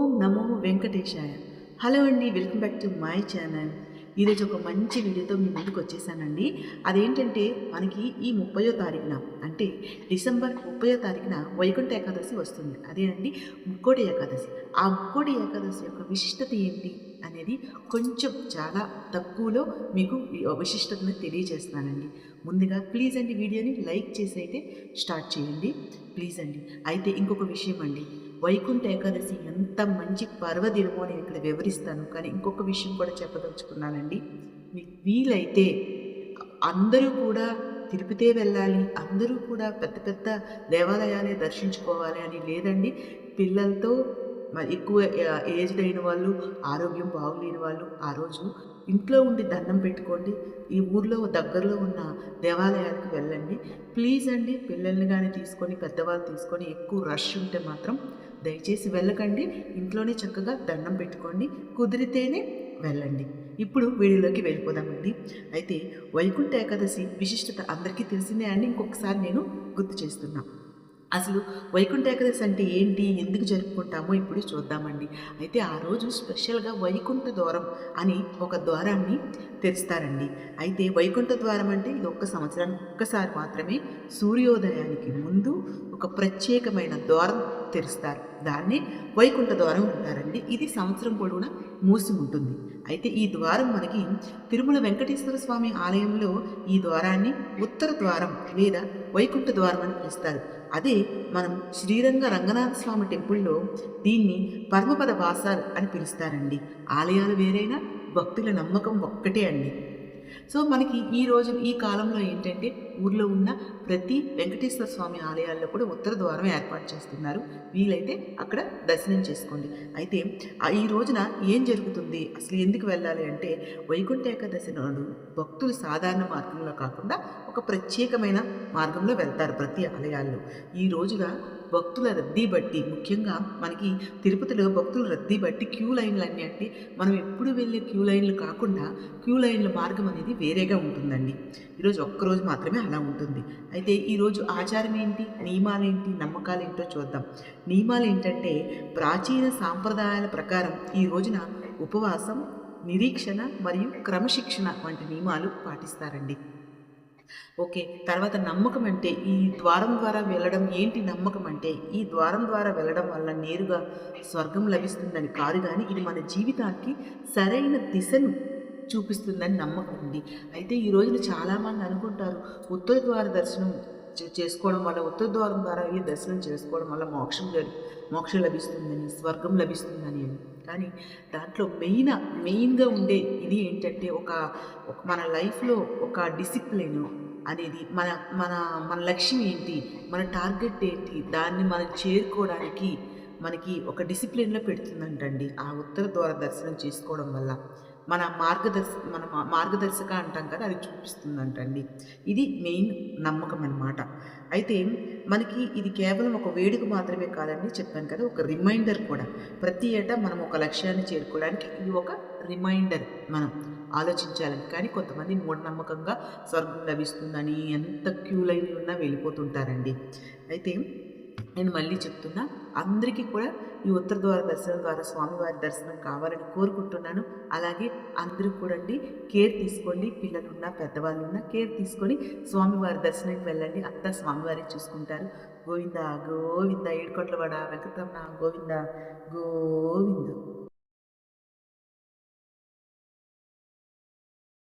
ఓం నమో వెంకటేశాయ. Hello అండి, welcome back to my channel. ఈరోజు ఒక మంచి వీడియోతో మీ ముందుకు వచ్చేసానండి. అదేంటంటే మనకి ఈ 30వ తారీఖున అంటే డిసెంబర్ 30వ తారీఖున వైకుంఠ ఏకాదశి వస్తుంది. అదేనండి ముక్కోటి ఏకాదశి. ఆ ముక్కోటి ఏకాదశి యొక్క విశిష్టత ఏంటి అనేది కొంచెం చాలా తక్కువలో మీకు ఈ విశిష్టతను తెలియజేస్తున్నానండి. ముందుగా ప్లీజ్ అండి వీడియోని లైక్ చేసి అయితే స్టార్ట్ చేయండి. ప్లీజ్ అండి. అయితే ఇంకొక విషయం అండి, వైకుంఠ ఏకాదశి ఎంత మంచి పర్వదినమో నేను ఇక్కడ వివరిస్తాను. కానీ ఇంకొక విషయం కూడా చెప్పదలుచుకున్నానండి. మీకు వీలైతే అందరూ కూడా తిరుపతే వెళ్ళాలి, అందరూ కూడా పెద్ద పెద్ద దేవాలయాలే దర్శించుకోవాలి అని లేదండి. పిల్లలతో ఎక్కువ ఏజ్డ్ అయిన వాళ్ళు, ఆరోగ్యం బాగులేని వాళ్ళు ఆ రోజు ఇంట్లో ఉండి దండం పెట్టుకోండి. ఈ ఊర్లో దగ్గరలో ఉన్న దేవాలయాలకు వెళ్ళండి. ప్లీజ్ అండి, పిల్లల్ని కానీ తీసుకొని పెద్దవాళ్ళు తీసుకొని ఎక్కువ రష్ ఉంటే మాత్రం దయచేసి వెళ్ళకండి. ఇంట్లోనే చక్కగా దండం పెట్టుకోండి, కుదిరితేనే వెళ్ళండి. ఇప్పుడు వీడియోలోకి వెళ్ళిపోదామండి. అయితే వైకుంఠ ఏకాదశి విశిష్టత అందరికీ తెలిసిందే అండి. ఇంకొకసారి నేను గుర్తు చేస్తున్నా. అసలు వైకుంఠ ఏకాదశి అంటే ఏంటి, ఎందుకు జరుపుకుంటామో ఇప్పుడు చూద్దామండి. అయితే ఆ రోజు స్పెషల్గా వైకుంఠ ద్వారం అని ఒక ద్వారాన్ని తెరుస్తారండి. అయితే వైకుంఠ ద్వారం అంటే ఇది ఒక్క సంవత్సరానికి ఒక్కసారి మాత్రమే సూర్యోదయానికి ముందు ఒక ప్రత్యేకమైన ద్వారం తెరుస్తారు. దాన్ని వైకుంఠ ద్వారం అంటారండి. ఇది సంవత్సరం పొడవునా మూసి ఉంటుంది. అయితే ఈ ద్వారం మనకి తిరుమల వెంకటేశ్వర స్వామి ఆలయంలో ఈ ద్వారాన్ని ఉత్తర ద్వారం లేదా వైకుంఠ ద్వారం అని పిలుస్తారు. అదే మనం శ్రీరంగ రంగనాథ స్వామి టెంపుల్లో దీన్ని పరమపద వాసాలు అని పిలుస్తారండి. ఆలయాలు వేరైనా భక్తుల నమ్మకం ఒక్కటే అండి. సో మనకి ఈ కాలంలో ఏంటంటే ఊర్లో ఉన్న ప్రతి వెంకటేశ్వర స్వామి ఆలయాల్లో కూడా ఉత్తర ద్వారం ఏర్పాటు చేస్తున్నారు. వీలైతే అక్కడ దర్శనం చేసుకోండి. అయితే ఈ రోజున ఏం జరుగుతుంది, అసలు ఎందుకు వెళ్ళాలి అంటే వైకుంఠ ఏకాదశి నాడు భక్తులు సాధారణ మార్గంలో కాకుండా ఒక ప్రత్యేకమైన మార్గంలో వెళ్తారు ప్రతి ఆలయాల్లో. ఈ రోజున భక్తుల రద్దీ బట్టి, ముఖ్యంగా మనకి తిరుపతిలో భక్తుల రద్దీ బట్టి క్యూ లైన్లు అన్నీ అంటే మనం ఎప్పుడు వెళ్ళే క్యూ లైన్లు కాకుండా క్యూ లైన్ల మార్గం అనేది వేరేగా ఉంటుందండి. ఈరోజు ఒక్కరోజు మాత్రమే అలా ఉంటుంది. అయితే ఈరోజు ఆచారం ఏంటి, నియమాలు ఏంటి, నమ్మకాలు ఏంటో చూద్దాం. నియమాలు ఏంటంటే ప్రాచీన సాంప్రదాయాల ప్రకారం ఈ రోజున ఉపవాసం, నిరీక్షణ మరియు క్రమశిక్షణ వంటి నియమాలు పాటిస్తారండి. ఓకే, తర్వాత నమ్మకం అంటే ఈ ద్వారం ద్వారా వెళ్ళడం ఏంటి, నమ్మకం అంటే ఈ ద్వారం ద్వారా వెళ్ళడం వల్ల నేరుగా స్వర్గం లభిస్తుందని కాదు, కానీ ఇది మన జీవితానికి సరైన దిశను చూపిస్తుందని నమ్మకం అండి. అయితే ఈ రోజున చాలామంది అనుకుంటారు ఉత్తర ద్వార దర్శనం చేసుకోవడం వల్ల, ఉత్తర ద్వారం ద్వారా వెళ్ళి దర్శనం చేసుకోవడం వల్ల మోక్షం లభిస్తుందని, స్వర్గం లభిస్తుందని. కానీ దాంట్లో మెయిన్గా ఉండే ఇది ఏంటంటే ఒక మన లైఫ్లో ఒక డిసిప్లిన్ అనేది మన మన మన లక్ష్యం ఏంటి, మన టార్గెట్ ఏంటి, దాన్ని మనం చేరుకోవడానికి మనకి ఒక డిసిప్లిన్లో పెడుతుందంటండి ఆ ఉత్తర ద్వార దర్శనం చేసుకోవడం వల్ల. మన మార్గదర్శక అంటాం కదా, అది చూపిస్తుందంటండి. ఇది మెయిన్ నమ్మకం అన్నమాట. అయితే మనకి ఇది కేవలం ఒక వేడుక మాత్రమే కాదండి, చెప్పాను కదా, ఒక రిమైండర్ కూడా. ప్రతి ఏటా మనం ఒక లక్ష్యాన్ని చేరుకోవడానికి ఇది ఒక రిమైండర్ మనం ఆలోచించాలని. కానీ కొంతమంది మూఢనమ్మకంగా స్వర్గం లభిస్తుందని ఎంత క్యూ లైన్లు ఉన్నా వెళ్ళిపోతుంటారండి. అయితే నేను మళ్ళీ చెప్తున్నా, అందరికీ కూడా ఈ ఉత్తర ద్వార దర్శనం ద్వారా స్వామివారి దర్శనం కావాలని కోరుకుంటున్నాను. అలాగే అందరూ కూడా కేర్ తీసుకోండి. పిల్లలున్నా పెద్దవాళ్ళు ఉన్నా కేర్ తీసుకొని స్వామివారి దర్శనానికి వెళ్ళండి. అంతా స్వామివారి చూసుకుంటారు. గోవింద గోవింద, ఏడుకొండలవాడ వెంకటరమణ గోవింద గోవింద.